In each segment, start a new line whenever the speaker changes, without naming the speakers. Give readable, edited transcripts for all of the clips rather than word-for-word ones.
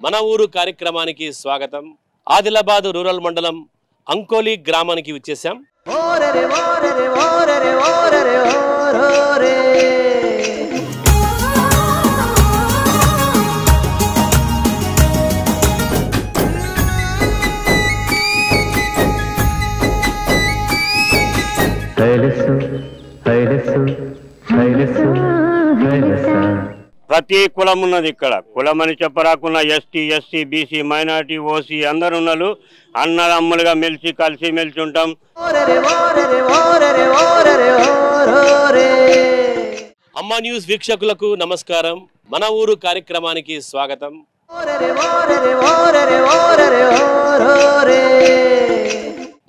మన ఊరు కార్యక్రమానికి స్వాగతం. ఆదిలాబాద్ రూరల్ మండలం అంకోలి గ్రామానికి వచ్చేసాం.
ప్రతి కులం ఉన్నది ఇక్కడ. కులమని చెప్పరాకున్న ST, SC, BC, minority, OC అందరు ఉన్నారు. అన్నదమ్ములుగా కలిసి మెలిసి ఉంటాం.
అమ్మా న్యూస్ వీక్షకులకు నమస్కారం. మన ఊరు కార్యక్రమానికి స్వాగతం.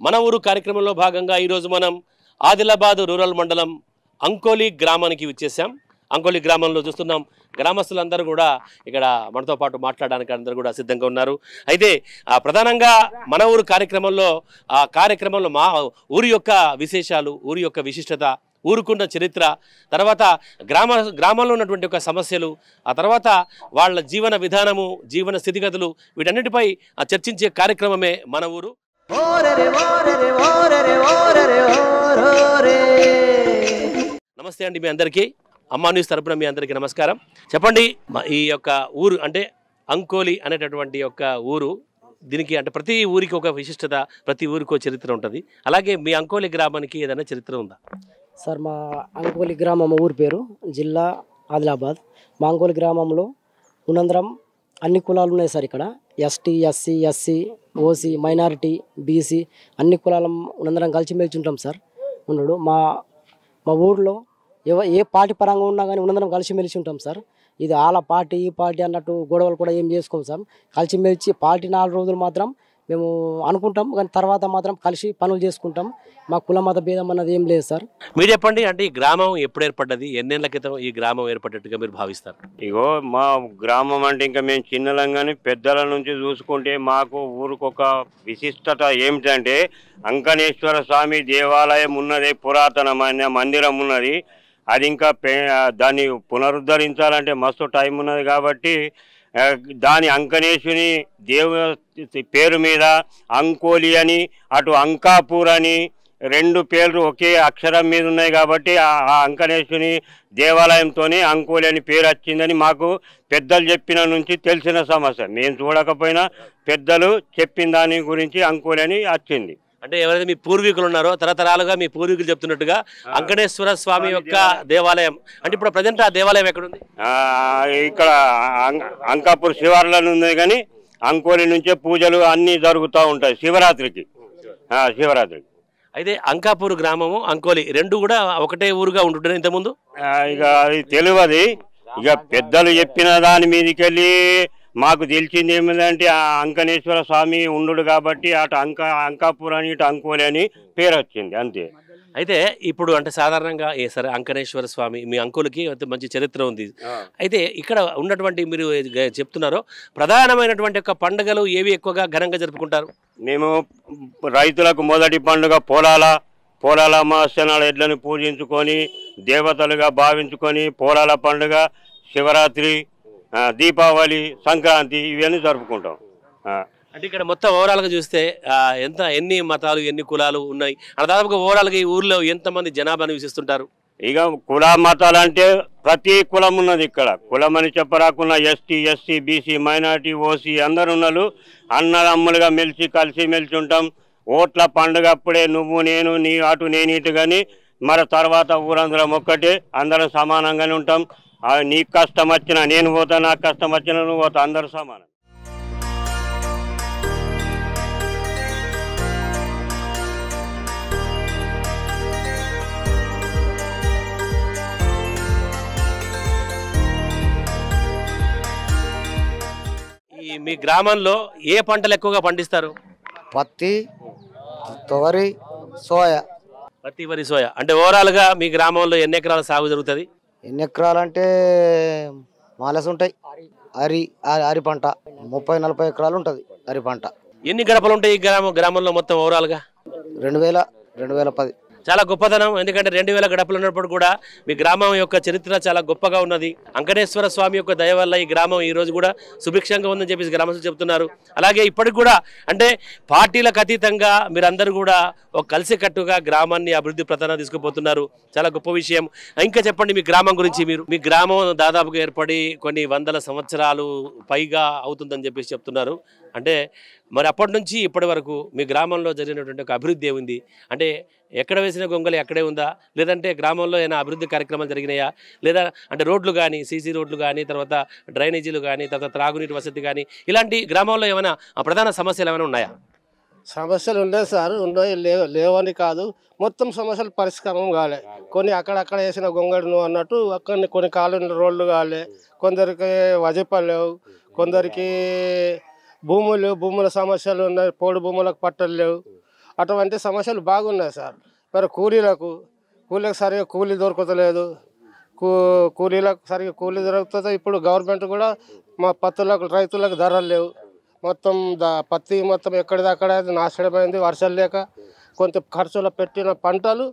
మన ఊరు కార్యక్రమంలో భాగంగా ఈరోజు మనం ఆదిలాబాద్ రూరల్ మండలం అంకోలి గ్రామానికి వచ్చేసాం. అంకోలి గ్రామంలో చూస్తున్నాం గ్రామస్తులందరూ కూడా ఇక్కడ మనతో పాటు మాట్లాడడానికి అందరూ కూడా సిద్ధంగా ఉన్నారు. అయితే ప్రధానంగా మన ఊరు కార్యక్రమంలో మా ఊరి యొక్క విశేషాలు, ఊరి యొక్క విశిష్టత, ఊరుకున్న చరిత్ర, తర్వాత గ్రామంలో ఉన్నటువంటి ఒక సమస్యలు, ఆ తర్వాత వాళ్ళ జీవన విధానము, జీవన స్థితిగతులు, వీటన్నిటిపై చర్చించే కార్యక్రమమే మన ఊరు. నమస్తే అండి మీ అందరికీ. అమ్మా న్యూస్ తరపున మీ అందరికీ నమస్కారం. చెప్పండి, ఈ యొక్క ఊరు అంటే అంకోలి అనేటటువంటి యొక్క ఊరు, దీనికి అంటే ప్రతి ఊరికి ఒక విశిష్టత, ప్రతి ఊరికి ఒక చరిత్ర ఉంటుంది. అలాగే మీ అంకోలి గ్రామానికి ఏదైనా చరిత్ర ఉందా?
సార్, మా అంకోలి గ్రామం ఊరి పేరు జిల్లా ఆదిలాబాద్. మా అంకోలి గ్రామంలో ఉన్నందరం అన్ని కులాలు ఉన్నాయి సార్. ఇక్కడ ST, SC, OC, minority, BC అన్ని కులాల ఉన్నందరం కలిసిమెలిసి ఉంటాం సార్. ఉన్నాడు మా ఊర్లో ఏ పార్టీ పరంగా ఉన్నా కానీ ఉన్నందరం కలిసిమెలిసి ఉంటాం సార్. ఇది వాళ్ళ పార్టీ ఈ పార్టీ అన్నట్టు గొడవలు కూడా ఏం చేసుకోం సార్. కలిసిమెలిసి పార్టీ 4 రోజులు మాత్రం మేము అనుకుంటాం, కానీ తర్వాత మాత్రం కలిసి పనులు చేసుకుంటాం. మా కుల మత భేదం అన్నది ఏం లేదు సార్.
మీరు చెప్పండి, అంటే ఈ గ్రామం ఎప్పుడు ఏర్పడ్డది, ఎన్నేళ్ల క్రితం ఈ గ్రామం ఏర్పడ్డట్టుగా మీరు భావిస్తారు?
ఇగో మా గ్రామం అంటే ఇంకా మేము చిన్నలంగానే పెద్దల నుంచి చూసుకుంటే మాకు ఊరికొక విశిష్టత ఏమిటంటే అంకనేశ్వర స్వామి దేవాలయం ఉన్నది, పురాతనమైన మందిరం ఉన్నది. అది ఇంకా దాన్ని పునరుద్ధరించాలంటే మస్తు టైం ఉన్నది. కాబట్టి దాని అంకనేశ్వరి పేరు మీద అంకోలి అని, అటు అంకాపూర్ అని 2 పేర్లు ఒకే అక్షరం మీద ఉన్నాయి. కాబట్టి ఆ అంకనేశ్వరి దేవాలయంతోనే అంకోలి అని పేరు వచ్చిందని మాకు పెద్దలు చెప్పిన నుంచి తెలిసిన సమస్య. మేము చూడకపోయినా పెద్దలు చెప్పిన దాని గురించి అంకోలి అని వచ్చింది.
అంటే ఎవరైతే మీ పూర్వీకులు ఉన్నారో తరతరాలుగా మీ పూర్వీకులు చెప్తున్నట్టుగా అంకనేశ్వర స్వామి యొక్క దేవాలయం అంటే ఇప్పుడు ప్రజెంట్ ఆ దేవాలయం ఎక్కడుంది?
ఇక్కడ అంకాపూర్ శివార్లను ఉంది, కానీ అంకోలి నుంచే పూజలు అన్నీ జరుగుతూ ఉంటాయి శివరాత్రికి.
అయితే అంకాపూర్ గ్రామము అంకోలి 2 కూడా ఒకటే ఊరుగా ఉంటుండే ఇంతకుముందు?
ఇక అది తెలియదు. ఇక పెద్దలు చెప్పిన దాని మీదకి వెళ్ళి మాకు తెలిసింది ఏమిటంటే ఆ అంకనేశ్వర స్వామి ఉండు కాబట్టి అటు అంకాపూర్ అని ఇటు అంకోలి అని పేరు వచ్చింది, అంతే.
అయితే ఇప్పుడు అంటే సాధారణంగా సరే అంకనేశ్వర స్వామి మీ అంకులకి మంచి చరిత్ర ఉంది. అయితే ఇక్కడ ఉన్నటువంటి మీరు చెప్తున్నారో ప్రధానమైనటువంటి యొక్క పండుగలు ఏవి ఎక్కువగా ఘనంగా జరుపుకుంటారు?
మేము రైతులకు మొదటి పండుగ పోలాల అమావాస్యనాడు ఎడ్లను పూజించుకొని దేవతలుగా భావించుకొని పోలాల పండుగ, శివరాత్రి, దీపావళి, సంక్రాంతి ఇవన్నీ జరుపుకుంటాం.
అంటే ఇక్కడ మొత్తం ఓవరాల్గా చూస్తే ఎన్ని మతాలు, ఎన్ని కులాలు ఉన్నాయి? దాదాపుగా ఓవరాల్గా ఈ ఊర్లో ఎంతమంది జనాభా నివసిస్తుంటారు?
ఇక కుల మతాలు అంటే ప్రతి కులం ఉన్నది ఇక్కడ. కులమని చెప్పరాకున్న ST, SC, BC, minority, OC అందరు ఉన్నారు. అన్నదమ్ములుగా కలిసి మెలిసి ఉంటాం. ఓట్ల పండుగ అప్పుడే నువ్వు నేను, నీ అటు నేను ఇటు, కానీ మరి తర్వాత ఊరందరం ఒక్కటే, అందరం సమానంగానే ఉంటాం. నీకు కష్టం వచ్చినా నేను పోతా, నాకు కష్టం వచ్చినా నువ్వు పోతా, అందరూ సమానం.
మీ గ్రామంలో ఏ పంటలు ఎక్కువగా పండిస్తారు?
పత్తి, తొగరి, సోయా.
పత్తి, వరి, సోయా. అంటే ఓవరాల్గా మీ గ్రామంలో ఎన్ని ఎకరాల సాగు జరుగుతుంది?
ఎన్ని ఎకరాలు అంటే మాలసి ఉంటాయి. అరి పంట 30-40 ఎకరాలు ఉంటుంది అరి పంట.
ఎన్ని గడపలు ఉంటాయి ఈ గ్రామంలో మొత్తం ఓవరాల్గా?
2010.
చాలా గొప్పతనం. ఎందుకంటే 2000 గడపలు ఉన్నప్పుడు కూడా మీ గ్రామం యొక్క చరిత్ర చాలా గొప్పగా ఉన్నది. అంకనేశ్వర స్వామి యొక్క దయ వల్ల ఈ గ్రామం ఈ రోజు కూడా సుభిక్షంగా ఉందని చెప్పేసి గ్రామస్తులు చెప్తున్నారు. అలాగే ఇప్పటికి కూడా అంటే పార్టీలకు అతీతంగా మీరందరూ కూడా ఒక కలిసికట్టుగా గ్రామాన్ని అభివృద్ధి ప్రధాన తీసుకుపోతున్నారు. చాలా గొప్ప విషయం. ఇంకా చెప్పండి మీ గ్రామం గురించి. మీ గ్రామం దాదాపుగా ఏర్పడి కొన్ని వందల సంవత్సరాలు పైగా అవుతుందని చెప్పేసి చెప్తున్నారు. అంటే మరి అప్పటి నుంచి ఇప్పటి వరకు మీ గ్రామంలో జరిగినటువంటి ఒక అభివృద్ధి ఏముంది? అంటే ఎక్కడ వేసిన గొంగలి అక్కడే ఉందా, లేదంటే గ్రామంలో ఏమైనా అభివృద్ధి కార్యక్రమాలు జరిగినాయా, లేదా అంటే రోడ్లు కానీ, సీసీ రోడ్లు కానీ, తర్వాత డ్రైనేజీలు కానీ, తర్వాత త్రాగునీటి వసతి కానీ, ఇలాంటి గ్రామంలో ఏమైనా ప్రధాన సమస్యలు ఏమైనా ఉన్నాయా?
సమస్యలు ఉన్నాయి సార్, ఉన్నాయి, లేవని కాదు, మొత్తం సమస్యలు పరిష్కారం కాలే. కొన్ని అక్కడక్కడ వేసిన గొంగడును అన్నట్టు అక్కడ కొన్ని కాలనీ రోడ్లు కాలే, కొందరికి వజపలు లేవు, కొందరికి భూముల సమస్యలు ఉన్నాయి, పోడు భూములకు పట్టలు లేవు. అటువంటి సమస్యలు బాగున్నాయి సార్. మరి కూలీలకు సరిగా కూలీ దొరకతలేదు, కూలీలకు సరిగా కూలీ దొరుకుతుంది. ఇప్పుడు గవర్నమెంట్ కూడా మా పత్తులకు రైతులకు ధరలు లేవు. మొత్తం పత్తి మొత్తం ఎక్కడిదక్కడ నాశనమైంది వర్షాలు లేక. కొంత ఖర్చులో పెట్టిన పంటలు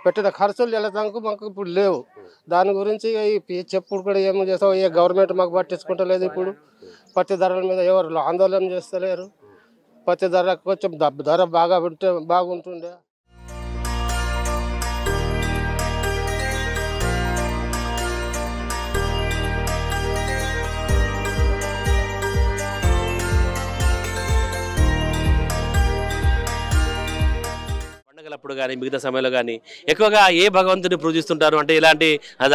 పెట్టిన ఖర్చులు వెళ్ళడానికి మాకు ఇప్పుడు లేవు. దాని గురించి చెప్పుడు కూడా ఏమి చేస్తావు, ఏ గవర్నమెంట్ మాకు పట్టించుకుంటలేదు. ఇప్పుడు పత్తి ధరల మీద ఎవరు ఆందోళన చేస్తలేరు. పత్తి ధర కొంచెం ధర బాగా ఉంటే బాగుంటుండే.
పండుగలప్పుడు కానీ మిగతా సమయంలో కానీ ఎక్కువగా ఏ భగవంతుని పూజిస్తుంటారు? అంటే ఇలాంటి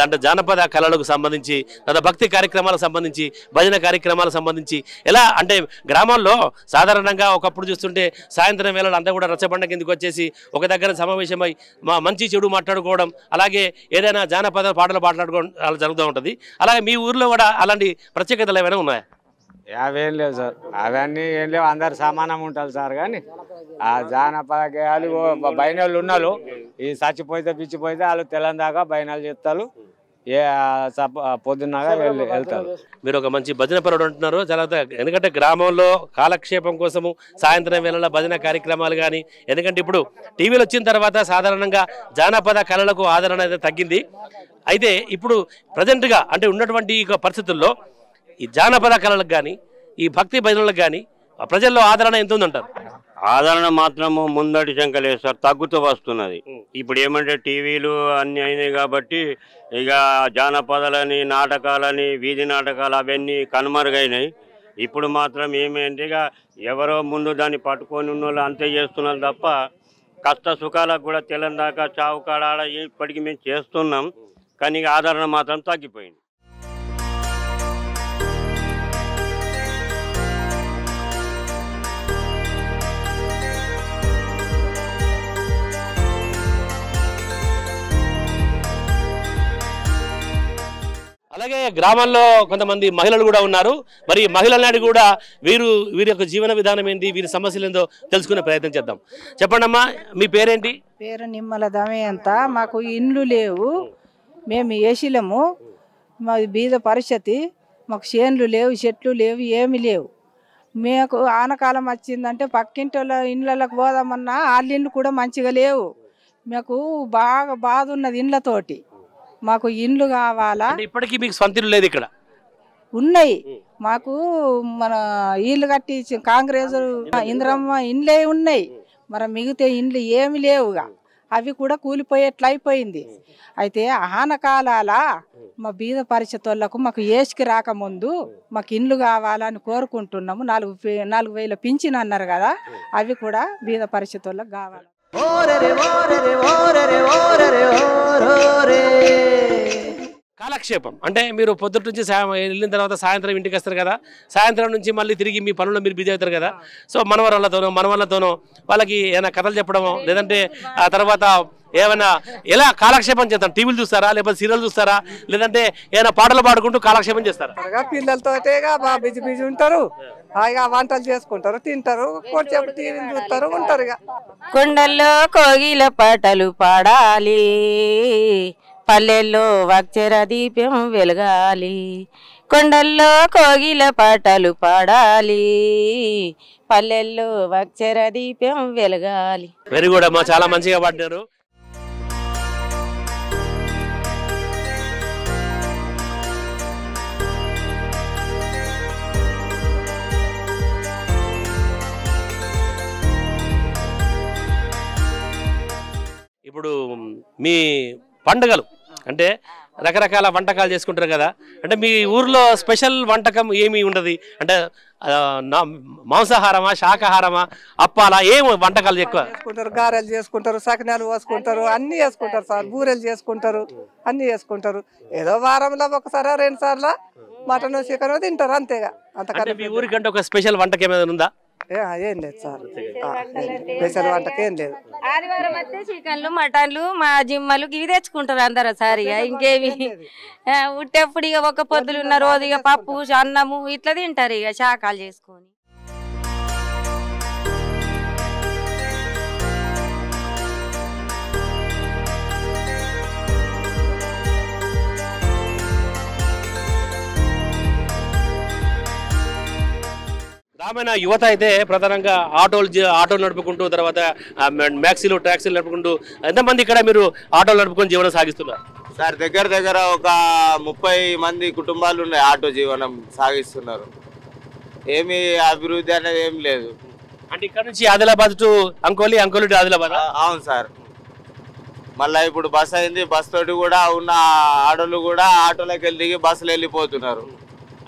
అంటే జానపద కళలకు సంబంధించి, లేదా భక్తి కార్యక్రమాలకు సంబంధించి, భజన కార్యక్రమాలకు సంబంధించి ఎలా అంటే గ్రామాల్లో సాధారణంగా ఒకప్పుడు చూస్తుంటే సాయంత్రం వేళలు అంతా కూడా రచ్చబండ కిందకి వచ్చేసి ఒక దగ్గర సమావేశమై మంచి చెడు మాట్లాడుకోవడం, అలాగే ఏదైనా జానపద పాటలు మాట్లాడుకోవడం అలా జరుగుతూ ఉంటుంది. అలాగే మీ ఊర్లో కూడా అలాంటి ప్రత్యేకతలు ఏమైనా ఉన్నాయా?
అవేం లేవు సార్, అవన్నీ ఏం లేవు, అందరు సమానం ఉంటారు సార్. కానీ ఆ జానపద గేయాలు బైనాలు ఉన్నారు, ఈ చచ్చిపోతే పిచ్చిపోతే వాళ్ళు తెలందాకా బైనాలు చెప్తారు, ఏ పొద్దున్నగా వెళ్తారు.
మీరు ఒక మంచి భజన పరుడు అంటున్నారు చాలా. ఎందుకంటే గ్రామంలో కాలక్షేపం కోసము సాయంత్రం వేళల భజన కార్యక్రమాలు కానీ, ఎందుకంటే ఇప్పుడు టీవీలు వచ్చిన తర్వాత సాధారణంగా జానపద కళలకు ఆదరణ అయితే తగ్గింది. అయితే ఇప్పుడు ప్రజెంట్గా అంటే ఉన్నటువంటి పరిస్థితుల్లో ఈ జానపద కళలకు కానీ, ఈ భక్తి భజనలకు కానీ ప్రజల్లో ఆదరణ ఎంత ఉందంటారు?
ఆదరణ మాత్రము ముందటి శంకలే సార్, తగ్గుతూ వస్తున్నది. ఇప్పుడు ఏమంటే టీవీలు అన్నీ అయినాయి కాబట్టి ఇక జానపదాలని, నాటకాలని, వీధి నాటకాలు అవన్నీ కనుమరుగైనాయి. ఇప్పుడు మాత్రం ఏమంటే ఇక ఎవరో ముందు దాన్ని పట్టుకొని ఉన్న వాళ్ళు అంతే చేస్తున్నారు తప్ప కష్ట సుఖాలకు కూడా తెలందాక చావు కాడ ఇప్పటికీ మేము చేస్తున్నాం. కానీ ఆదరణ మాత్రం తగ్గిపోయింది.
అలాగే గ్రామాల్లో కొంతమంది మహిళలు కూడా ఉన్నారు. మరి మహిళల కూడా వీరి యొక్క జీవన విధానం ఏంటి, వీరి సమస్యలు ఏందో తెలుసుకునే ప్రయత్నం చేద్దాం. చెప్పండమ్మా, మీ పేరేంటి?
పేరు నిమ్మల దమయంత. మాకు ఇండ్లు లేవు, మేము ఏసీలము, మాది బీద పరిస్థితి, మాకు చేన్లు లేవు, చెట్లు లేవు, ఏమి లేవు. మాకు ఆనకాలం వచ్చిందంటే పక్కింటి ఇండ్లకు పోదామన్నా వాళ్ళ ఇండ్లు కూడా మంచిగా లేవు. మాకు బాగా బాధ ఉన్నది ఇండ్లతోటి. మాకు ఇండ్లు కావాలా.
ఇప్పటికీ మీకు సొంత ఇల్లు లేదు ఇక్కడ?
ఉన్నాయి, మాకు మన ఇల్లు కట్టి కాంగ్రెస్ ఇంద్రమ్మ ఇండ్లే ఉన్నాయి, మరి మిగతా ఇండ్లు ఏమి లేవుగా, అవి కూడా కూలిపోయేట్లు అయిపోయింది. అయితే ఆనకాలాల మా బీద పరిస్థితులకు మాకు ఏసుకి రాకముందు మాకు ఇండ్లు కావాలని కోరుకుంటున్నాము. 4,000 పింఛన్ అన్నారు కదా, అవి కూడా బీద పరిస్థితులకు కావాలి.
కాలక్షేపం అంటే మీరు పొద్దుట నుంచి వెళ్ళిన తర్వాత సాయంత్రం ఇంటికి వస్తారు కదా, సాయంత్రం నుంచి మళ్ళీ తిరిగి మీ పనుల్లో మీరు బిజీ అవుతారు కదా. సో మనవరాళ్ళతోనో వాళ్ళకి ఏమైనా కథలు చెప్పడమో, లేదంటే ఆ తర్వాత ఏమైనా ఎలా కాలక్షేపం చేస్తారు? టీవీలు చూస్తారా, లేకపోతే సీరియల్ చూస్తారా, లేదంటే ఏమైనా పాటలు పాడుకుంటూ కాలక్షేపం చేస్తారా?
పిల్లలతో బిజీ బిజీ ఉంటారు, హాయిగా వంటలు చేసుకుంటారు, తింటారు, కొంచెం టీవీలు చూస్తారు, ఉంటారు.
కొండల్లో కోగిల పాటలు పాడాలి, పల్లెల్లో అక్షర దీపం వెలగాలి. కొండల్లో కోగిల పాటలు పాడాలి, పల్లెల్లో అక్షర దీపం వెలగాలి.
వెరీ గుడ్ అమ్మా, చాలా మంచిగా పాడినారు. మీ పండుగలు అంటే రకరకాల వంటకాలు చేసుకుంటారు కదా, అంటే మీ ఊర్లో స్పెషల్ వంటకం ఏమి ఉండదు అంటే మాంసాహారమా శాకాహారమా అప్పాలా ఏం వంటకాలు ఎక్కువ
చేసుకుంటారు? గారెలు చేసుకుంటారు, సకినాలు పోసుకుంటారు, అన్ని చేసుకుంటారు సార్. బూరెలు చేసుకుంటారు, అన్ని చేసుకుంటారు. ఏదో వారంలో ఒకసారి 2 సార్లు మటన్ చికెన్ తింటారు అంతేగా.
అంటే మీ ఊరికంటే ఒక స్పెషల్ వంటకం ఏమైనా ఉందా?
ఏం లేదు సార్, స్పెషల్ వంటకం ఏం లేదు.
ఆదివారం వస్తే చికెన్లు మటన్లు మా జిమ్మలు ఇవి తెచ్చుకుంటారు అందరూ సార్. ఇక ఇంకేమి ఉట్టేప్పుడు ఇక ఒక పొద్దులు ఉన్న రోజు ఇక పప్పు అన్నము ఇట్లా తింటారు ఇక శాకాలు చేసుకొని.
గ్రామీణ యువత అయితే ప్రధానంగా ఆటోలు నడుపుకుంటూ తర్వాత మ్యాక్సీలు ట్యాక్సీలు నడుపుకుంటూ ఎంతమంది ఇక్కడ మీరు ఆటోలు నడుపుకొని జీవనం సాగిస్తున్నారు?
సార్ దగ్గర ఒక 30 మంది కుటుంబాలు ఉన్నాయి ఆటో జీవనం సాగిస్తున్నారు. ఏమి అభివృద్ధి అనేది ఏం లేదు.
అంటే ఇక్కడ నుంచి ఆదిలాబాద్ టు అంకోలి, అంకోలి టు ఆదిలాబాద్?
అవును సార్. మళ్ళీ ఇప్పుడు బస్ అయింది, బస్ తోటి కూడా ఉన్న ఆటోలు కూడా ఆటోలోకి వెళ్ళి దిగి బస్సులు వెళ్ళిపోతున్నారు.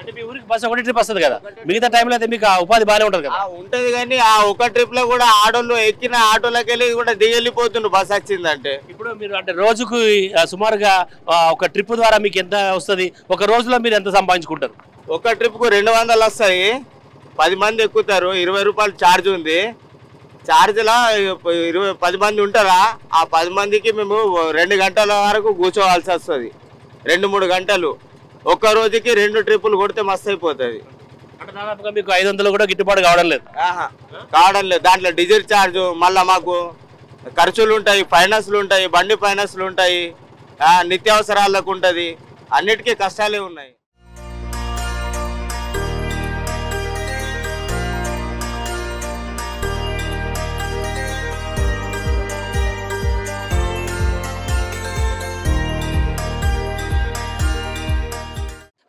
అంటే మీ ఊరికి బస్సు ఒకటి ట్రిప్ వస్తుంది కదా, మిగతా టైంలో అయితే మీకు ఉపాధి బాగానే ఉంటుంది కదా?
ఉంటది కానీ ఆ ఒక ట్రిప్ లో కూడా ఆటోలు ఎక్కిన ఆటోలోకి వెళ్ళి కూడా దిగి వెళ్ళిపోతున్నారు బస్ వచ్చిందంటే.
ఇప్పుడు మీరు అంటే రోజుకు సుమారుగా ఒక ట్రిప్ ద్వారా మీకు ఎంత వస్తుంది? ఒక రోజులో మీరు ఎంత సంపాదించుకుంటారు?
ఒక ట్రిప్ కు 200 వస్తాయి. 10 మంది ఎక్కుతారు, 20 రూపాయలు ఛార్జ్ ఉంది. ఛార్జ్లా 10 మంది ఉంటారా, ఆ 10 మందికి మేము 2 గంటల వరకు కూర్చోవాల్సి వస్తుంది. 2-3 గంటలు. ఒక్క రోజుకి 2 ట్రిప్పులు కొడితే మస్తు అయిపోతుంది.
అంటే దాదాపుగా మీకు 500 కూడా గిట్టుబాటు కావడం లేదు?
కావడం లేదు. దాంట్లో డీజిల్ ఛార్జ్, మళ్ళీ మాకు ఖర్చులు ఉంటాయి, ఫైనాన్స్లు ఉంటాయి, బండి ఫైనాన్స్లు ఉంటాయి, నిత్యావసరాలకు ఉంటుంది, అన్నిటికీ కష్టాలే ఉన్నాయి.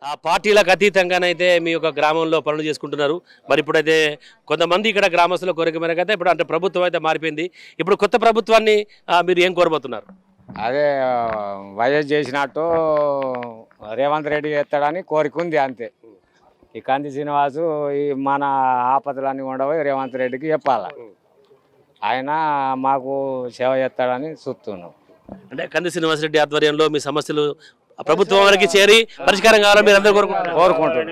ఆ పార్టీలకు అతీతంగానైతే మీ యొక్క గ్రామంలో పనులు చేసుకుంటున్నారు. మరి ఇప్పుడైతే కొంతమంది ఇక్కడ గ్రామస్తుల కోరిక మేరకు అయితే ఇప్పుడు అంటే ప్రభుత్వం అయితే మారిపోయింది. ఇప్పుడు కొత్త ప్రభుత్వాన్ని మీరు ఏం కోరబోతున్నారు?
అదే వైఎస్ చేసినట్టు రేవంత్ రెడ్డి చేస్తాడని కోరిక ఉంది అంతే. ఈ కంది శ్రీనివాసు ఈ మన ఆపదలన్నీ ఉండవు రేవంత్ రెడ్డికి చెప్పాల, ఆయన మాకు సేవ చేస్తాడని చూస్తున్నాం.
అంటే కంది శ్రీనివాసరెడ్డి ఆధ్వర్యంలో మీ సమస్యలు ప్రభుత్వం వరకు చేరి పరిష్కారం కావాలని మీరు అందరూ
కోరుకుంటున్నారు.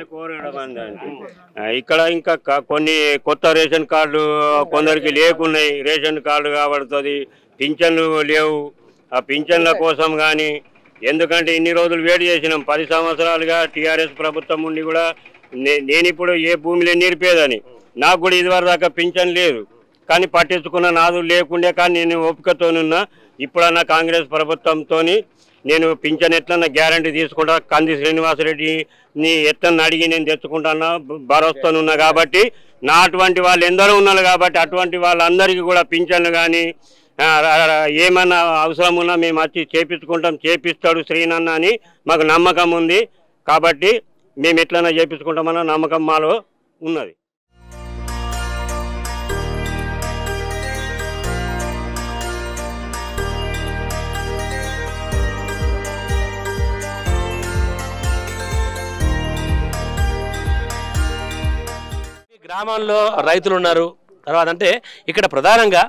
ఇక్కడ ఇంకా కొన్ని కొత్త రేషన్ కార్డు కొందరికి లేకున్నాయి, రేషన్ కార్డు కాబడుతుంది, పింఛన్లు లేవు. ఆ పింఛన్ల కోసం కానీ ఎందుకంటే ఇన్ని రోజులు వేడి చేసినాం, 10 సంవత్సరాలుగా టీఆర్ఎస్ ప్రభుత్వం ఉండి కూడా నేను ఇప్పుడు ఏ భూమిలో నేర్పేదని నాకు కూడా ఇదివరకు దాకా పింఛన్ లేదు, కానీ పట్టించుకున్న నాదు లేకుండే. కానీ నేను ఓపికతోనున్నా. ఇప్పుడన్నా కాంగ్రెస్ ప్రభుత్వంతో నేను పింఛన్ ఎట్లన్నా గ్యారంటీ తీసుకుంటా, కంది శ్రీనివాసరెడ్డిని ఎట్లన్నా అడిగి నేను తెచ్చుకుంటాను భరోసానున్నా. కాబట్టి నా అటువంటి వాళ్ళు ఎందరో ఉన్నారు కాబట్టి అటువంటి వాళ్ళందరికీ కూడా పింఛన్లు కానీ ఏమన్నా అవసరం ఉన్నా మేము వచ్చి చేపించుకుంటాం, చేపిస్తాడు శ్రీనన్న అని మాకు నమ్మకం ఉంది. కాబట్టి మేము ఎట్లన్నా చేపించుకుంటామన్న నమ్మకం మాలో ఉన్నది.
గ్రామాల్లో రైతులు ఉన్నారు. తర్వాత అంటే ఇక్కడ ప్రధానంగా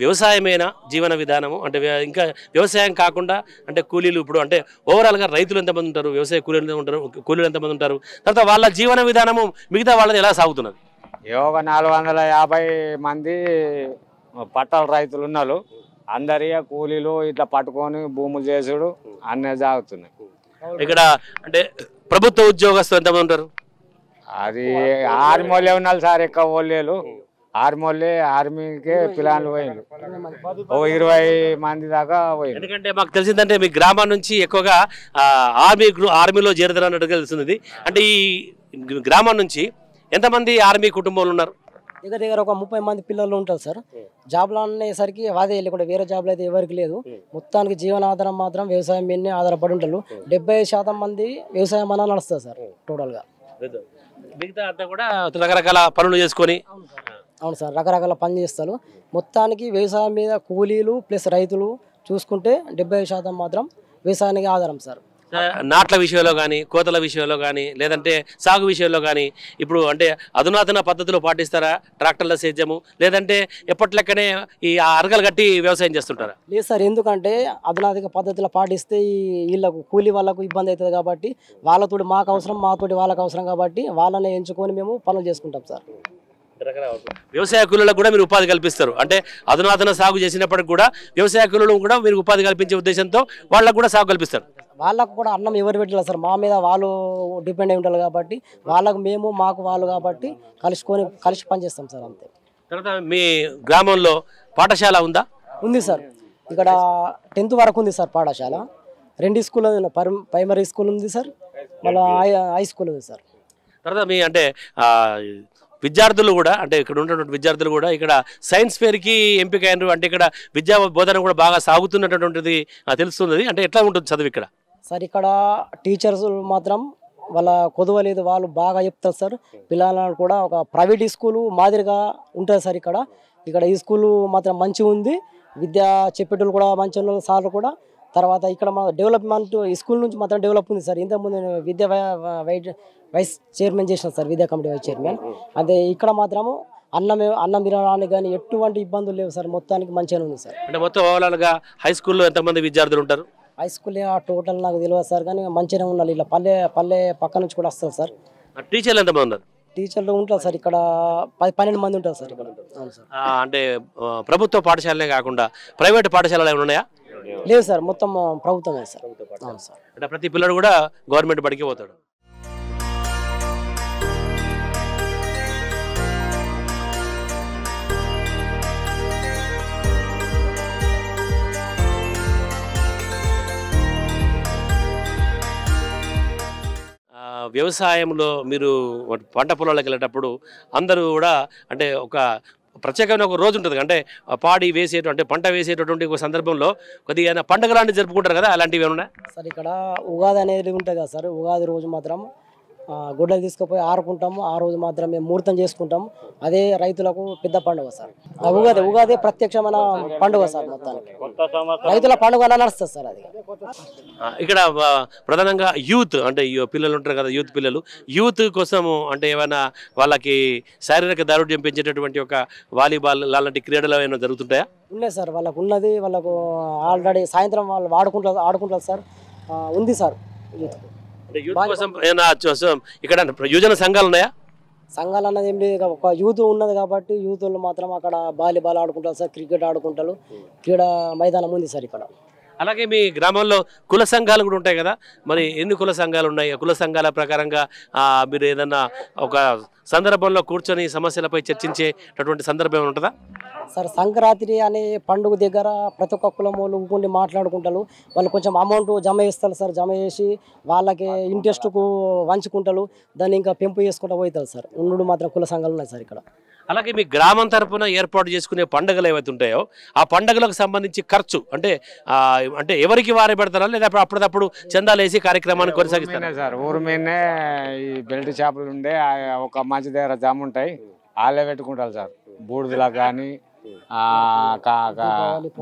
వ్యవసాయమైన జీవన విధానము అంటే ఇంకా వ్యవసాయం కాకుండా అంటే కూలీలు ఇప్పుడు అంటే ఓవరాల్గా రైతులు ఎంతమంది ఉంటారు, వ్యవసాయ కూలీలు ఎంతమంది ఉంటారు, తర్వాత వాళ్ళ జీవన విధానము మిగతా వాళ్ళది ఎలా సాగుతున్నది?
ఒక 450 మంది పట్టాల రైతులు ఉన్నారు. అందరి కూలీలు ఇట్లా పట్టుకొని భూములు చేసుడు అన్నీ సాగుతున్నాయి.
ఇక్కడ అంటే ప్రభుత్వ ఉద్యోగస్తులు ఎంతమంది ఉంటారు?
అది ఆర్మీలే ఉన్నారు సార్, ఎక్కువ ఓళ్ళేలు ఆర్మీకే పిల్లలు పోయిండు, 20 మంది దాకా పోయింది.
ఎందుకంటే మాకు తెలిసిందంటే మీ గ్రామం నుంచి ఎక్కువగా ఆర్మీలో చేరుతారు అన్నట్టుగా తెలుస్తుంది. అంటే ఈ గ్రామం నుంచి ఎంతమంది ఆర్మీ కుటుంబాలు ఉన్నారు?
దగ్గర ఒక 30 మంది పిల్లలు ఉంటారు సార్. జాబ్లు అనేసరికి అదే లేకుండా వేరే జాబ్లు అయితే ఎవరికి లేదు. మొత్తానికి జీవనాధారం మాత్రం వ్యవసాయం మీదనే ఆధారపడి ఉంటారు. 70% మంది వ్యవసాయం అన్న నడుస్తుంది సార్ టోటల్గా.
మిగతా అంతా కూడా రకరకాల పనులు చేసుకొని.
అవును సార్, రకరకాల పనులు చేస్తారు. మొత్తానికి వ్యవసాయం మీద కూలీలు ప్లస్ రైతులు చూసుకుంటే 70% మాత్రం వ్యవసాయానికి ఆధారం సార్.
నాట్ల విషయంలో కానీ కోతల విషయంలో కానీ లేదంటే సాగు విషయంలో కానీ ఇప్పుడు అంటే అధునాతన పద్ధతులు పాటిస్తారా? ట్రాక్టర్ల సేద్యము లేదంటే ఎప్పటిలెక్కనే ఈ అరగలు కట్టి వ్యవసాయం చేస్తుంటారా?
లేదు సార్, ఎందుకంటే అధునాతిక పద్ధతులు పాటిస్తే ఈ వీళ్ళకు కూలి వాళ్ళకు ఇబ్బంది అవుతుంది కాబట్టి వాళ్ళతోటి మాకు అవసరం, మాతోటి వాళ్ళకు అవసరం కాబట్టి వాళ్ళని ఎంచుకొని మేము పనులు చేసుకుంటాం సార్.
వ్యవసాయ కూలీలకు కూడా మీరు ఉపాధి కల్పిస్తారు అంటే అధునాతన సాగు చేసినప్పటికి కూడా వ్యవసాయ కూలీలకు కూడా మీరు ఉపాధి కల్పించే ఉద్దేశంతో వాళ్ళకు కూడా సాగు కల్పిస్తారు.
వాళ్ళకు కూడా అన్నం ఎవరు పెట్టాలి సార్, మా మీద వాళ్ళు డిపెండ్ అయి ఉంటారు కాబట్టి వాళ్ళకు మేము మాకు వాళ్ళు కాబట్టి కలిసి పనిచేస్తాం సార్ అంతే.
తర్వాత మీ గ్రామంలో పాఠశాల ఉందా?
ఉంది సార్, ఇక్కడ 10th వరకు ఉంది సార్ పాఠశాల. 2 స్కూల్ ప్రైమరీ స్కూల్ ఉంది సార్, మళ్ళీ హై స్కూల్ ఉంది సార్.
తర్వాత మీ అంటే విద్యార్థులు కూడా అంటే ఇక్కడ ఉన్నటువంటి విద్యార్థులు కూడా ఇక్కడ సైన్స్ ఫేర్కి ఎంపిక అయినారు అంటే ఇక్కడ విద్యా బోధన కూడా బాగా సాగుతున్నటువంటిది తెలుస్తుంది. అంటే ఎట్లా ఉంటుంది చదువు ఇక్కడ?
సార్ ఇక్కడ టీచర్స్ మాత్రం వాళ్ళ కొదువ లేదు, వాళ్ళు బాగా చెప్తారు సార్. పిల్లలను కూడా ఒక ప్రైవేట్ స్కూలు మాదిరిగా ఉంటుంది సార్ ఇక్కడ. ఈ స్కూలు మాత్రం మంచిగా ఉంది, విద్య చెప్పేటోళ్ళు కూడా మంచిగా ఉన్నారు సార్లు కూడా. తర్వాత ఇక్కడ మా డెవలప్మెంట్ ఈ స్కూల్ నుంచి మాత్రం డెవలప్ ఉంది సార్. ఇంతకుముందు నేను విద్యా వైస్ చైర్మన్ చేసిన సార్, విద్యా కమిటీ వైస్ చైర్మన్. అదే ఇక్కడ మాత్రము అన్నం తినడానికి కానీ ఎటువంటి ఇబ్బందులు లేవు సార్, మొత్తానికి మంచిగా ఉంది సార్.
అంటే మొత్తం ఓవరాల్గా హై స్కూల్లో ఎంతమంది విద్యార్థులు ఉంటారు?
హై స్కూల్ టోటల్ నాకు తెలియదు సార్, కానీ మంచిగా ఉండాలి. ఇలా పల్లె పక్క నుంచి కూడా వస్తారు సార్.
టీచర్లు ఎంతమంది ఉన్నారు?
టీచర్లు ఉంటారు సార్ ఇక్కడ 12 మంది ఉంటారు సార్ ఇక్కడ. అవును సార్.
అంటే ప్రభుత్వ పాఠశాలనే కాకుండా ప్రైవేట్ పాఠశాలలు ఏమైనా ఉన్నాయా?
లేదు సార్, మొత్తం ప్రభుత్వమే సార్. అవును సార్.
అంటే ప్రతి పిల్లడు కూడా గవర్నమెంట్ బడికి పోతాడు. వ్యవసాయంలో మీరు పంట పొలాలకు వెళ్ళేటప్పుడు అందరూ కూడా అంటే ఒక ప్రత్యేకమైన ఒక రోజు ఉంటుంది అంటే పాడి వేసేటువంటి పంట వేసేటటువంటి ఒక సందర్భంలో కొద్దిగా పండుగ లాంటివి జరుపుకుంటారు కదా, అలాంటివి ఏమన్నా
సార్? ఇక్కడ ఉగాది అనేది ఉంటుంది కదా సార్, ఉగాది రోజు మాత్రం గుడ్డలు తీసుకుపోయి ఆరుకుంటాము. ఆ రోజు మాత్రం మేము ముహూర్తం చేసుకుంటాము. అదే రైతులకు పెద్ద పండుగ సార్. ఉగాది ప్రత్యక్షమైన పండుగ సార్, మొత్తానికి రైతుల పండుగ నడుస్తుంది సార్. అది
ఇక్కడ ప్రధానంగా యూత్ అంటే పిల్లలు ఉంటారు కదా, యూత్ కోసము అంటే ఏమైనా వాళ్ళకి శారీరక దారుఢ్యం పెంచేటటువంటి ఒక వాలీబాల్ లాంటి క్రీడలు ఏమైనా జరుగుతుంటాయా?
ఉన్నాయి సార్, వాళ్ళకు ఆల్రెడీ సాయంత్రం వాళ్ళు ఆడుకుంటారు సార్. ఉంది సార్ యూత్
కోసం. ఇక్కడ యువజన సంఘాలు ఉన్నాయా?
సంఘాలు అన్నది ఏం లేదు, ఒక యూత్ ఉన్నది కాబట్టి యూత్ వాళ్ళు మాత్రం అక్కడ వాలీబాల్ ఆడుకుంటారు సార్, క్రికెట్ ఆడుకుంటారు. క్రీడా మైదానం ఉంది సార్ ఇక్కడ.
అలాగే మీ గ్రామంలో కుల సంఘాలు కూడా ఉంటాయి కదా, మరి ఎన్ని కుల సంఘాలు ఉన్నాయి? కుల సంఘాల ప్రకారంగా మీరు ఏదన్నా ఒక సందర్భంలో కూర్చొని సమస్యలపై చర్చించేటటువంటి సందర్భం ఉంటుందా?
సార్ సంక్రాంతి అనే పండుగ దగ్గర ప్రతి ఒక్క కులం వాళ్ళు ఊరుకుండి మాట్లాడుకుంటారు. వాళ్ళు కొంచెం అమౌంట్ జమ చేస్తారు సార్, జమ చేసి వాళ్ళకి ఇంట్రెస్ట్కు వంచుకుంటారు, దాన్ని ఇంకా పెంపు చేసుకుంటూ పోతారు సార్. ఉండు మాత్రం కుల సంఘాలు ఉన్నాయి సార్ ఇక్కడ.
అలాగే మీ గ్రామం తరఫున ఏర్పాటు చేసుకునే పండుగలు ఏవైతే ఉంటాయో ఆ పండుగలకు సంబంధించి ఖర్చు అంటే అంటే ఎవరికి వారే పెడతారా లేదా అప్పుడప్పుడు చందాలు వేసి కార్యక్రమాన్ని కొనసాగిస్తారు
సార్? ఊరు మీదనే ఈ బెల్ట్ షాపులు ఉండే ఒక మంచి దగ్గర జమ ఉంటాయి, వాళ్ళే పెట్టుకుంటారు సార్. బూడిదలకు కానీ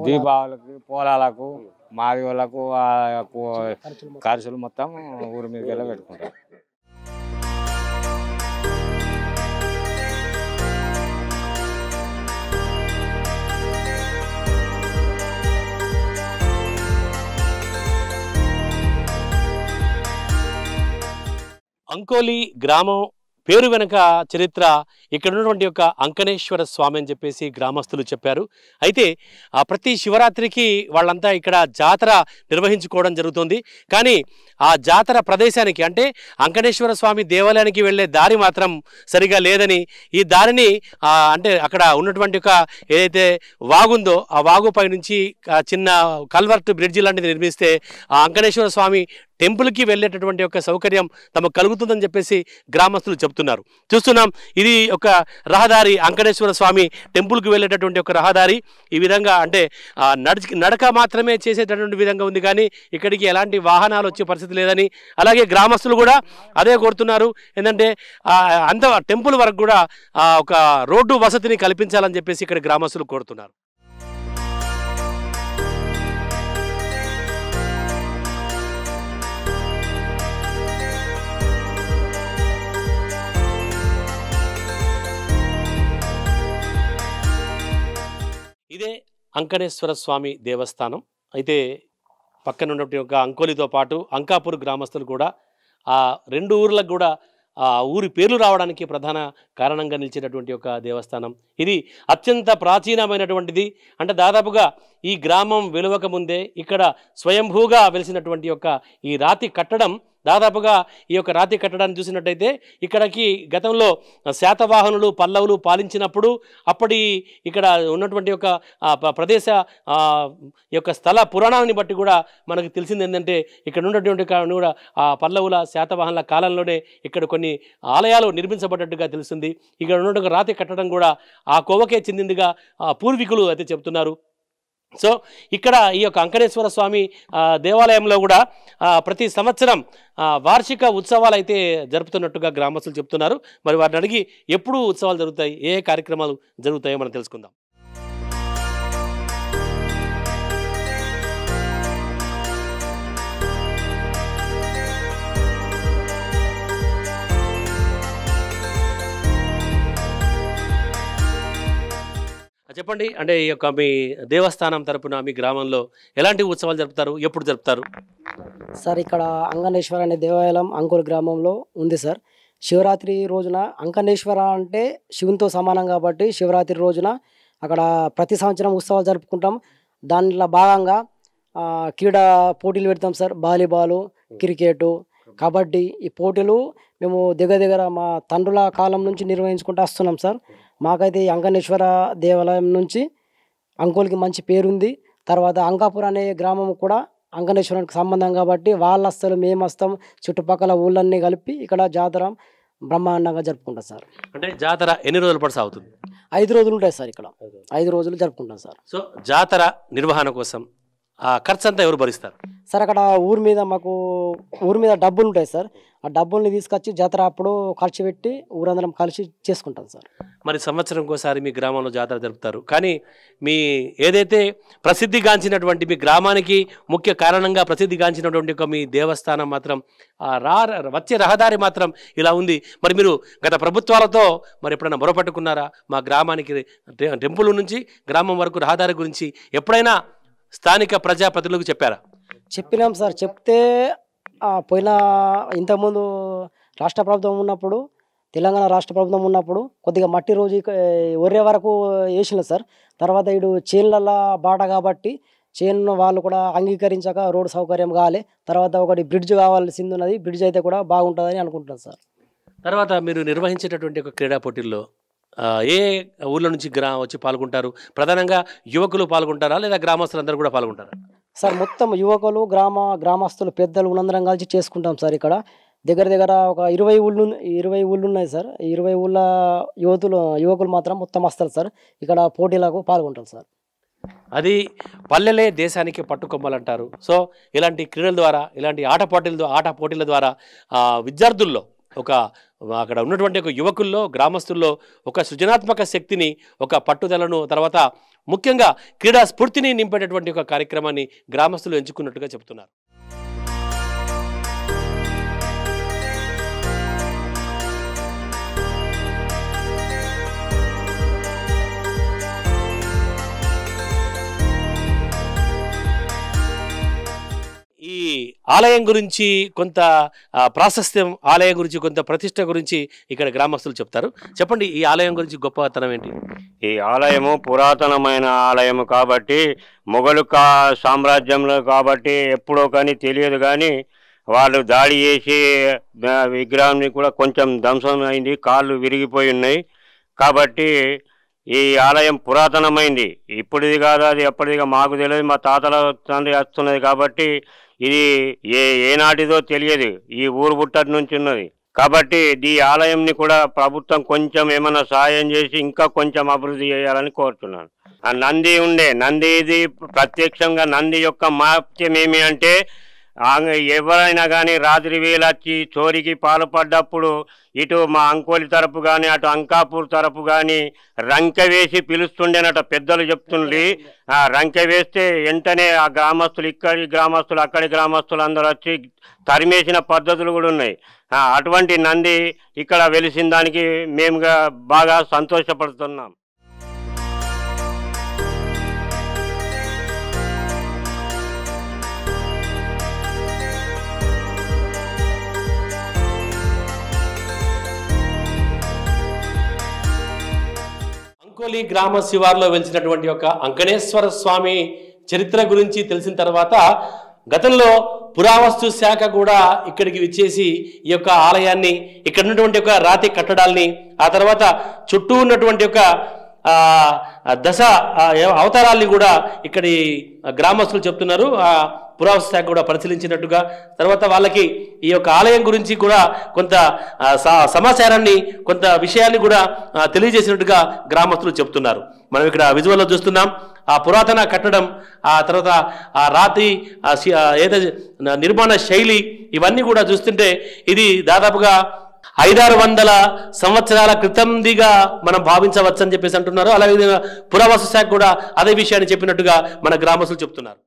దీపావళికి పొలాలకు మాది వాళ్ళకు ఖర్చులు మొత్తం ఊరి మీదకి వెళ్ళి పెట్టుకుంటారు.
అంకోలి గ్రామం పేరు వెనక చరిత్ర ఇక్కడ ఉన్నటువంటి యొక్క అంకనేశ్వర స్వామి అని చెప్పేసి గ్రామస్తులు చెప్పారు. అయితే ప్రతి శివరాత్రికి వాళ్ళంతా ఇక్కడ జాతర నిర్వహించుకోవడం జరుగుతుంది. కానీ ఆ జాతర ప్రదేశానికి అంటే అంకనేశ్వర స్వామి దేవాలయానికి వెళ్ళే దారి మాత్రం సరిగా లేదని, ఈ దారిని అంటే అక్కడ ఉన్నటువంటి ఒక ఏదైతే వాగుందో ఆ వాగుపై నుంచి చిన్న కల్వర్ట్ బ్రిడ్జి లాంటిది నిర్మిస్తే ఆ అంకనేశ్వర స్వామి టెంపుల్కి వెళ్ళేటటువంటి ఒక సౌకర్యం తమకు కలుగుతుందని చెప్పేసి గ్రామస్తులు చెప్తున్నారు. చూస్తున్నాం, ఇది ఒక రహదారి, అంకనేశ్వర స్వామి టెంపుల్కి వెళ్ళేటటువంటి ఒక రహదారి. ఈ విధంగా అంటే నడక మాత్రమే చేసేటటువంటి విధంగా ఉంది, కానీ ఇక్కడికి ఎలాంటి వాహనాలు వచ్చే పరిస్థితి లేదని, అలాగే గ్రామస్తులు కూడా అదే కోరుతున్నారు. ఏంటంటే అంత టెంపుల్ వరకు కూడా ఒక రోడ్డు వసతిని కల్పించాలని చెప్పేసి ఇక్కడ గ్రామస్తులు కోరుతున్నారు. అంకనేశ్వర స్వామి దేవస్థానం. అయితే పక్కన ఉన్నటువంటి ఒక అంకోలితో పాటు అంకాపూర్ గ్రామస్తులు కూడా ఆ రెండు ఊర్లకు కూడా ఆ ఊరి పేర్లు రావడానికి ప్రధాన కారణంగా నిలిచేటటువంటి ఒక దేవస్థానం. ఇది అత్యంత ప్రాచీనమైనటువంటిది. అంటే దాదాపుగా ఈ గ్రామం వెలువక ముందే ఇక్కడ స్వయంభూగా వెలిసినటువంటి యొక్క ఈ రాతి కట్టడం, దాదాపుగా ఈ యొక్క రాతి కట్టడాన్ని చూసినట్టయితే ఇక్కడికి గతంలో శాతవాహనులు పల్లవులు పాలించినప్పుడు అప్పటి ఇక్కడ ఉన్నటువంటి యొక్క ప్రదేశ యొక్క స్థల పురాణాన్ని బట్టి కూడా మనకు తెలిసింది ఏంటంటే ఇక్కడ ఉన్నటువంటి కూడా ఆ పల్లవుల శాతవాహనుల కాలంలోనే ఇక్కడ కొన్ని ఆలయాలు నిర్మించబడ్డట్టుగా తెలుస్తుంది. ఇక్కడ ఉన్నటువంటి రాతి కట్టడం కూడా ఆ కోవకే చెందిందిగా పూర్వీకులు అయితే చెప్తున్నారు. సో ఇక్కడ ఈ యొక్క అంకనేశ్వర స్వామి దేవాలయంలో కూడా ప్రతి సంవత్సరం వార్షిక ఉత్సవాలు అయితే జరుపుతున్నట్టుగా గ్రామస్తులు చెప్తున్నారు. మరి వారిని అడిగి ఎప్పుడు ఉత్సవాలు జరుగుతాయి, ఏ కార్యక్రమాలు జరుగుతాయో మనం తెలుసుకుందాం. చెప్పండి, అంటే ఈ యొక్క మీ దేవస్థానం తరపున మీ గ్రామంలో ఎలాంటి ఉత్సవాలు జరుపుతారు, ఎప్పుడు జరుపుతారు?
సార్ ఇక్కడ అంకనేశ్వర అనే దేవాలయం అంకోలి గ్రామంలో ఉంది సార్. శివరాత్రి రోజున అంకనేశ్వర అంటే శివునితో సమానం కాబట్టి శివరాత్రి రోజున అక్కడ ప్రతి సంవత్సరం ఉత్సవాలు జరుపుకుంటాం. దాంట్లో భాగంగా క్రీడా పోటీలు పెడతాం సార్. వాలీబాలు, క్రికెట్, కబడ్డీ ఈ పోటీలు మేము దగ్గర మా తండ్రుల కాలం నుంచి నిర్వహించుకుంటూ వస్తున్నాం సార్. మాకైతే ఈ అంకనేశ్వర దేవాలయం నుంచి అంకోలికి మంచి పేరుంది. తర్వాత అంకాపూర్ అనే గ్రామం కూడా అంకనేశ్వరానికి సంబంధం కాబట్టి వాళ్ళు వస్తారు, మేము వస్తాం, చుట్టుపక్కల ఊళ్ళన్నీ కలిపి ఇక్కడ జాతర బ్రహ్మాండంగా జరుపుకుంటాం సార్.
అంటే జాతర ఎన్ని రోజుల పాటు సాగుతుంది?
5 రోజులు ఉంటాయి సార్. ఇక్కడ 5 రోజులు జరుపుకుంటాం సార్.
సో జాతర నిర్వహణ కోసం ఆ ఖర్చు అంతా ఎవరు భరిస్తారు
సార్? అక్కడ ఊరి మీద డబ్బులు ఉంటాయి సార్. ఆ డబ్బుల్ని తీసుకొచ్చి జాతర అప్పుడు ఖర్చు పెట్టి ఊరందరం కలిసి చేసుకుంటాం సార్.
మరి సంవత్సరంకోసారి మీ గ్రామంలో జాతర జరుపుతారు, కానీ మీ ఏదైతే ప్రసిద్ధిగాంచినటువంటి మీ గ్రామానికి ముఖ్య కారణంగా ప్రసిద్ధిగాంచినటువంటి ఒక మీ దేవస్థానం మాత్రం వచ్చే రహదారి మాత్రం ఇలా ఉంది. మరి మీరు గత ప్రభుత్వాలతో మరి ఎప్పుడైనా మొరపెట్టుకున్నారా? మా గ్రామానికి టెంపుల్ నుంచి గ్రామం వరకు రహదారి గురించి ఎప్పుడైనా స్థానిక ప్రజాప్రతినిధులకు చెప్పారా?
చెప్పినాం సార్. చెప్తే పోయిన ఇంతకుముందు రాష్ట్ర ప్రభుత్వం ఉన్నప్పుడు, తెలంగాణ రాష్ట్ర ప్రభుత్వం ఉన్నప్పుడు కొద్దిగా మట్టి రోజు ఒర్రే వరకు వేసిన సార్. తర్వాత ఇటు చేన్ల బాట కాబట్టి చేను వాళ్ళు కూడా అంగీకరించక రోడ్డు సౌకర్యం కావాలి. తర్వాత ఒకటి బ్రిడ్జ్ కావాల్సింది ఉన్నది. బ్రిడ్జ్ అయితే కూడా బాగుంటుందని అనుకుంటున్నాను సార్.
తర్వాత మీరు నిర్వహించేటటువంటి ఒక క్రీడా పోటీల్లో ఏ ఊళ్ళో నుంచి వచ్చి పాల్గొంటారు? ప్రధానంగా యువకులు పాల్గొంటారా లేదా గ్రామస్తులందరూ కూడా పాల్గొంటారా?
సార్ మొత్తం యువకులు గ్రామస్తులు పెద్దలు ఉన్నందరం కలిసి చేసుకుంటాం సార్. ఇక్కడ దగ్గర ఒక 20 ఊళ్ళు ఉన్నాయి సార్. 20 ఊళ్ళ యువకులు మాత్రం మొత్తం వస్తారు సార్. ఇక్కడ పోటీలకు పాల్గొంటారు సార్.
అది పల్లెలే దేశానికి పట్టుకొమ్మలంటారు. సో ఇలాంటి క్రీడల ద్వారా, ఇలాంటి ఆట పోటీల ద్వారా విద్యార్థుల్లో అక్కడ ఉన్నటువంటి ఒక యువకుల్లో, గ్రామస్తుల్లో ఒక సృజనాత్మక శక్తిని, ఒక పట్టుదలను, తర్వాత ముఖ్యంగా క్రీడా స్ఫూర్తిని నింపేటటువంటి ఒక కార్యక్రమాన్ని గ్రామస్తులు ఎంచుకున్నట్టుగా చెబుతున్నారు. ఈ ఆలయం గురించి కొంత ప్రాశస్త్యం, ఆలయం గురించి కొంత ప్రతిష్ట గురించి ఇక్కడ గ్రామస్తులు చెప్తారు. చెప్పండి, ఈ ఆలయం గురించి గొప్పతనం ఏంటి?
ఈ ఆలయము పురాతనమైన ఆలయము కాబట్టి, మొఘలు సామ్రాజ్యంలో కాబట్టి ఎప్పుడో కానీ తెలియదు, కానీ వాళ్ళు దాడి చేసి విగ్రహాన్ని కూడా కొంచెం ధ్వంసం అయింది, కాళ్ళు విరిగిపోయి ఉన్నాయి. కాబట్టి ఈ ఆలయం పురాతనమైంది, ఇప్పుడుది కాదు, అది ఎప్పటిదిగా మాకు తెలియదు, మా తాతల తండ్రి వస్తున్నది. కాబట్టి ఇది ఏనాటిదో తెలియదు, ఈ ఊరు పుట్టటి నుంచి ఉన్నది. కాబట్టి ఈ ఆలయంని కూడా ప్రభుత్వం కొంచెం ఏమైనా సహాయం చేసి ఇంకా కొంచెం అభివృద్ధి చేయాలని కోరుతున్నాను. ఆ నంది ఇది ప్రత్యక్షంగా నంది యొక్క మహత్యం ఏమి అంటే, ఎవరైనా కానీ రాత్రి వేళ వచ్చి చోరీకి పాల్పడ్డప్పుడు ఇటు మా అంకోలి తరపు కానీ అటు అంకాపూర్ తరపు కానీ రంకె వేసి పిలుస్తుండేనట పెద్దలు చెప్తుండ్రి. ఆ రంకె వేస్తే వెంటనే ఆ గ్రామస్తులు, ఇక్కడి గ్రామస్తులు అక్కడి గ్రామస్తులు అందరూ వచ్చి తరిమేసిన పద్ధతులు కూడా ఉన్నాయి. అటువంటి నంది ఇక్కడ వెలిసిన దానికి మేము బాగా సంతోషపడుతున్నాం.
అంకోలి గ్రామ శివార్లో వెలిసినటువంటి ఒక అంకణేశ్వర స్వామి చరిత్ర గురించి తెలిసిన తర్వాత గతంలో పురావస్తు శాఖ కూడా ఇక్కడికి విచ్చేసి ఈ యొక్క ఆలయాన్ని, ఇక్కడ ఉన్నటువంటి ఒక రాతి కట్టడాల్ని, ఆ తర్వాత చుట్టూ ఉన్నటువంటి ఒక దశ అవతారాల్ని కూడా ఇక్కడి గ్రామస్తులు చెప్తున్నారు. ఆ పురావస్తు శాఖ కూడా పరిశీలించినట్టుగా, తర్వాత వాళ్ళకి ఈ యొక్క ఆలయం గురించి కూడా కొంత సమాచారాన్ని, కొంత విషయాన్ని కూడా తెలియజేసినట్టుగా గ్రామస్తులు చెప్తున్నారు. మనం ఇక్కడ విజువల్లో చూస్తున్నాం ఆ పురాతన కట్టడం, ఆ తర్వాత ఆ రాతి ఏదైతే నిర్మాణ శైలి, ఇవన్నీ కూడా చూస్తుంటే ఇది దాదాపుగా 500-600 సంవత్సరాల క్రితందిగా మనం భావించవచ్చు అని చెప్పేసి అంటున్నారు. అలాగే పురావస్తు శాఖ కూడా అదే విషయాన్ని చెప్పినట్టుగా మన గ్రామస్తులు చెప్తున్నారు.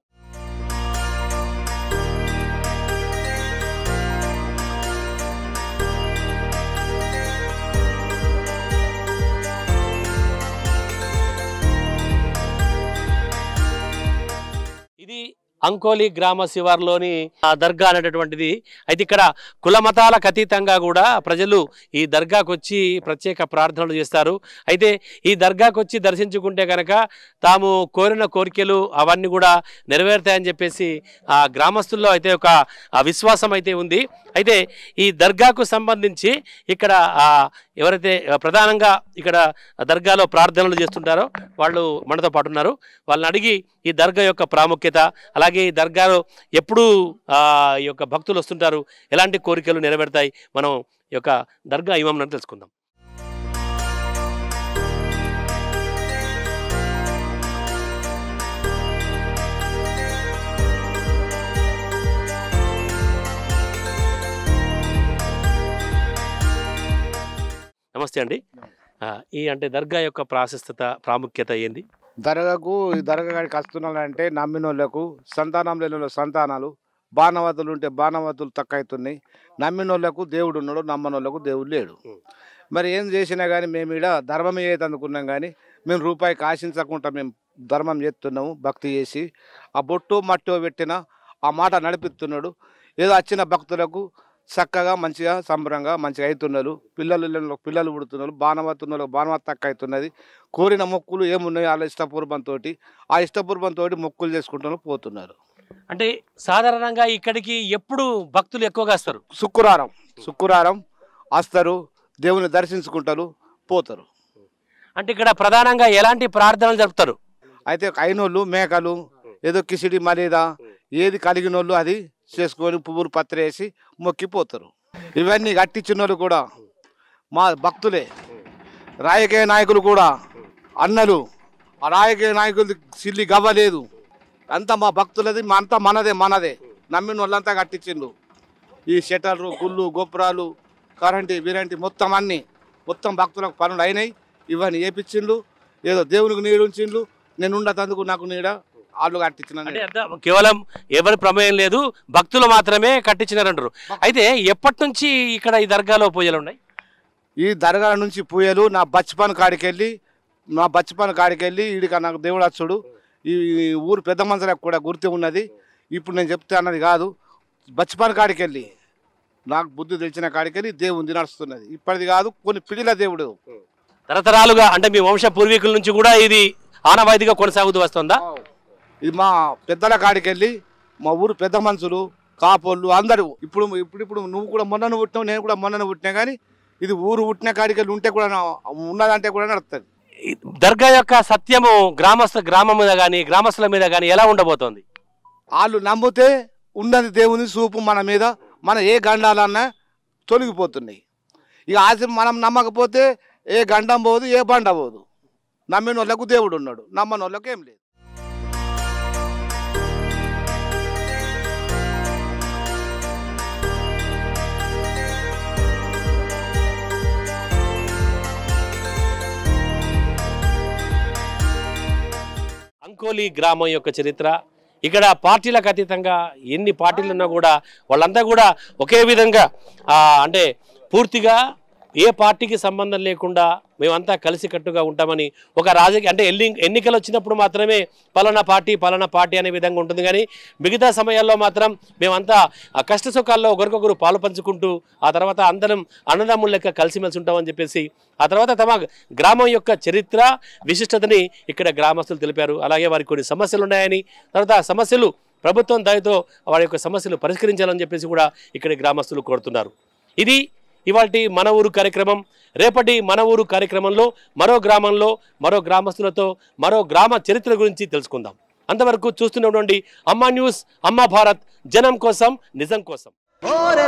ఇది అంకోలి గ్రామ శివార్లోని దర్గా అనేటటువంటిది. అయితే ఇక్కడ కుల మతాలకు అతీతంగా కూడా ప్రజలు ఈ దర్గాకు వచ్చి ప్రత్యేక ప్రార్థనలు చేస్తారు. అయితే ఈ దర్గాకు వచ్చి దర్శించుకుంటే కనుక తాము కోరిన కోరికలు అవన్నీ కూడా నెరవేరుతాయని చెప్పేసి ఆ గ్రామస్తుల్లో అయితే ఒక విశ్వాసం అయితే ఉంది. అయితే ఈ దర్గాకు సంబంధించి ఇక్కడ ఎవరైతే ప్రధానంగా ఇక్కడ దర్గాలో ప్రార్థనలు చేస్తుంటారో వాళ్ళు మనతో పాటు ఉన్నారు. వాళ్ళని అడిగి ఈ దర్గా యొక్క ప్రాముఖ్యత, అలాగే ఈ దర్గాలో ఎప్పుడు ఈ యొక్క భక్తులు వస్తుంటారు, ఎలాంటి కోరికలు నెరవేరుతాయి, మనం ఈ యొక్క దర్గా ఇమాంని తెలుసుకుందాం. నమస్తే అండి. ఈ అంటే దర్గా యొక్క ప్రాముఖ్యత ఏంది?
దర్గాకు ఈ దర్గా కాడికి వస్తున్నారంటే నమ్మినోళ్లకు సంతానం లేని సంతానాలు, బాణవతులు ఉంటే బాణవతులు తక్కువ అవుతున్నాయి. నమ్మినోళ్లకు దేవుడు ఉన్నాడు, నమ్మనోళ్లకు దేవుడు లేడు. మరి ఏం చేసినా కానీ మేము ఇక్కడ ధర్మం ఏదైతే అనుకున్నాం కానీ మేము రూపాయికి ఆశించకుండా మేము ధర్మం చేస్తున్నాము. భక్తి చేసి ఆ బొట్టు మట్టో పెట్టిన ఆ మాట నడిపిస్తున్నాడు. ఏదో వచ్చిన భక్తులకు చక్కగా మంచిగా సంబరంగా మంచిగా అవుతున్నారు. పిల్లలు పుడుతున్నారు. బాణవతున్నారు, బాణవత తక్కువ అవుతున్నది. కోరిన మొక్కులు ఏమున్నాయి వాళ్ళ ఇష్టపూర్వంతో ఆ ఇష్టపూర్వంతో మొక్కులు చేసుకుంటూ పోతున్నారు.
అంటే సాధారణంగా ఇక్కడికి ఎప్పుడు భక్తులు ఎక్కువగా వస్తారు?
శుక్రవారం వస్తారు, దేవుని దర్శించుకుంటారు, పోతారు.
అంటే ఇక్కడ ప్రధానంగా ఎలాంటి ప్రార్థనలు జరుపుతారు?
అయితే అయినోళ్ళు మేకలు, ఏదో కిసిడి మలీదా ఏది కలిగినోళ్ళు అది చేసుకొని పువ్వులు పత్రేసి మొక్కిపోతారు. ఇవన్నీ కట్టించిన వాళ్ళు కూడా మా భక్తులే. రాజకీయ నాయకులు కూడా అన్నలు. ఆ రాజకీయ నాయకులది సిల్లి గవ్వలేదు, అంతా మా భక్తులది, అంతా మనదే. నమ్మిన వాళ్ళంతా కట్టించిండ్రు. ఈ షటర్లు, గుళ్ళు, గోపురాలు, కరెంటు, విరంటి మొత్తం భక్తులకు పనులు అయినాయి. ఇవన్నీ వేపించిండ్రు. ఏదో దేవునికి నీడు ఉంచిండ్రు. నేను ఉండతందుకు నాకు నీడ వాళ్ళు కట్టించిన.
కేవలం ఎవరి ప్రమేయం లేదు, భక్తులు మాత్రమే కట్టించినారంటారు. అయితే ఎప్పటి నుంచి ఇక్కడ ఈ దర్గాలో పూజలు ఉన్నాయి?
ఈ దర్గా నుంచి పూజలు నా బచ్పన్ కాడికి వెళ్ళి ఈడిక నాకు దేవుడు వచ్చుడు. ఈ ఊరు పెద్ద మనుషులకు కూడా గుర్తు ఉన్నది. ఇప్పుడు నేను చెప్తే అన్నది కాదు. బచ్పన్ కాడికి వెళ్ళి నాకు బుద్ధి తెలిసిన కాడికి వెళ్ళి దేవుంది నడుస్తున్నది. ఇప్పటిది కాదు, కొన్ని పిడిల దేవుడు
తరతరాలుగా, అంటే మీ వంశ పూర్వీకుల నుంచి కూడా ఇది ఆనవాయితీగా కొనసాగుతూ వస్తుందా?
ఇది మా పెద్దల కాడికి వెళ్ళి మా ఊరు పెద్ద మనుషులు, కాపోళ్ళు అందరూ ఇప్పుడు నువ్వు కూడా మొన్న పుట్టినావు, నేను కూడా మొన్న పుట్టినా, కానీ ఇది ఊరు పుట్టిన కాడికి వెళ్ళి ఉంటే కూడా ఉన్నదంటే కూడా నడుస్తుంది.
దర్గా యొక్క సత్యము గ్రామం మీద కానీ గ్రామస్తుల మీద కానీ ఎలా ఉండబోతోంది?
వాళ్ళు నమ్మితే ఉన్నది దేవుని చూపు మన మీద, మన ఏ గండాలన్నా తొలగిపోతున్నాయి. ఇక ఆశ మనం నమ్మకపోతే ఏ గండం పోదు, ఏ బండ పోదు. నమ్మిన వాళ్ళకు దేవుడు ఉన్నాడు, నమ్మని వాళ్ళకు ఏం లేదు.
అంకోలి గ్రామం యొక్క చరిత్ర, ఇక్కడ పార్టీలకు అతీతంగా ఎన్ని పార్టీలు ఉన్నా కూడా వాళ్ళంతా కూడా ఒకే విధంగా అంటే పూర్తిగా ఏ పార్టీకి సంబంధం లేకుండా మేమంతా కలిసికట్టుగా ఉంటామని ఒక రాజకీయ అంటే ఎన్నికలు వచ్చినప్పుడు మాత్రమే పలానా పార్టీ అనే విధంగా ఉంటుంది. కానీ మిగతా సమయాల్లో మాత్రం మేమంతా కష్ట సుఖాల్లో ఒకరికొకరు పాలు పంచుకుంటూ ఆ తర్వాత అందరం అన్నదమ్ముల లెక్క కలిసిమెలిసి ఉంటామని చెప్పేసి ఆ తర్వాత తమ గ్రామం యొక్క చరిత్ర విశిష్టతని ఇక్కడ గ్రామస్తులు తెలిపారు. అలాగే వారికి కొన్ని సమస్యలు ఉన్నాయని, తర్వాత ఆ సమస్యలు ప్రభుత్వం దయతో వారి యొక్క సమస్యలు పరిష్కరించాలని చెప్పేసి కూడా ఇక్కడ గ్రామస్తులు కోరుతున్నారు. ఇది ఇవాల్టి మన ఊరు కార్యక్రమం. రేపటి మన ఊరు కార్యక్రమంలో మరో గ్రామంలో మరో గ్రామస్తులతో మరో గ్రామ చరిత్ర గురించి తెలుసుకుందాం. అంతవరకు చూస్తూనే ఉండండి అమ్మా న్యూస్, అమ్మా భారత్, జనం కోసం నిజం కోసం.
ఓరే